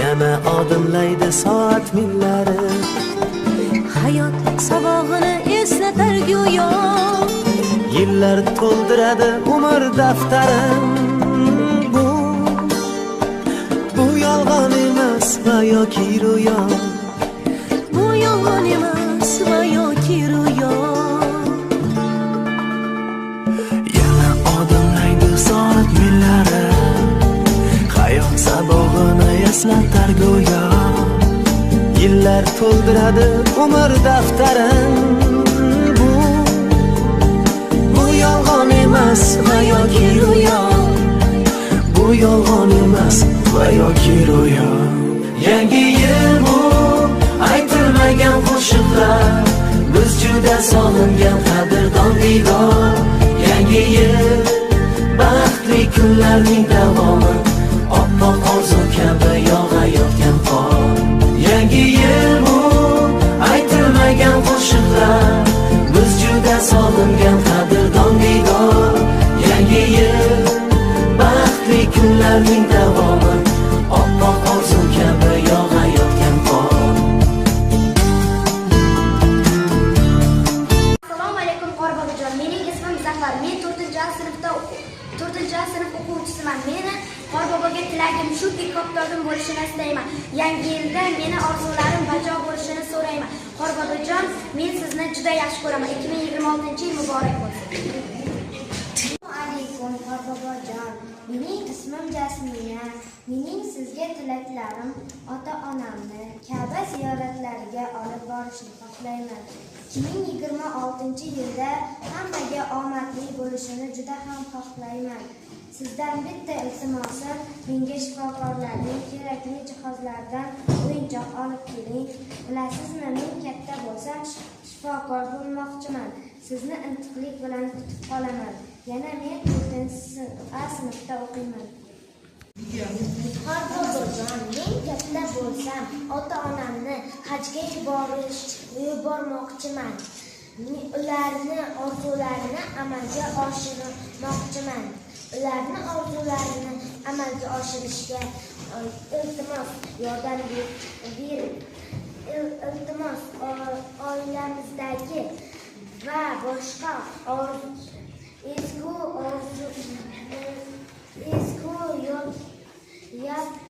yana odimlaydi soat millari. Hayot sabog'ini eslatar go'yo, Yillar to'ldiradi umr daftarim. Bu yolg'on emas va yoki ro'yo. bu yolg'on emas va yoki ro'yo. Yana odimlaydi soat millari, hayot sabog'ini eslatar go'yo. Yillar to'ldiradi umr daftarim. Bu yolg'on emas va yoki ro'yo. Bu yolg'on emas va yoki ro'yo. Yangi yil bu aytilmagan qo'shiqlar, biz juda sog'ingan qadrdon diydor. Yangi yil baxtli kunlarning davomi, oppoq orzu kabi yog'ayotgan qor. Yangi yil bu aytilmagan qo'shiqlar, biz juda sog'ingan qadrdon diydor. Yangi yil baxtli kunlarning davomi, oppoq orzu kabi yog'ayotgan qor. Assalomu alaykum Qorbobojon. Mening ismim Zafar. Men 4-sinf o'quvchisiman. Meni Qorboboga tilagim shuki, koptogim bo'lishini istayman. Yangi yilda meni orzularim bajo bo'lishini so'rayman. Qorbobojon, men sizni juda yaxshi ko'raman. 2026-yil muborak bo'lsin. Assalomu alaykum Qorbobojon. Mening ismim Jasmina. Mening sizga tilaklarim: ota-onamni Ka'ba ziyoratlariga olib borishni xohlayman. 2026-yilda hammaga omadli bo'lishini juda ham xohlayman. Sizdan bitta iltimosim, menga shifokorlarning kerakli jihozlardan o'yinchoq olib keling. Bilasizmi, men katta bo'lsam shifokor bo'lmoqchiman. Sizni intiqlik bilan kutib qolaman. Yana men 4-A sinfda o'qiyman. Qorbobojon, men katta bo'lsam ota-onamni hajga yubormoqchiman. Ularni orzularini amalga oshirmoqchiman. Ularni orzularini amalga oshirishga iltimos yordam bering. Iltimos oilamizdagi va boshqa ezgu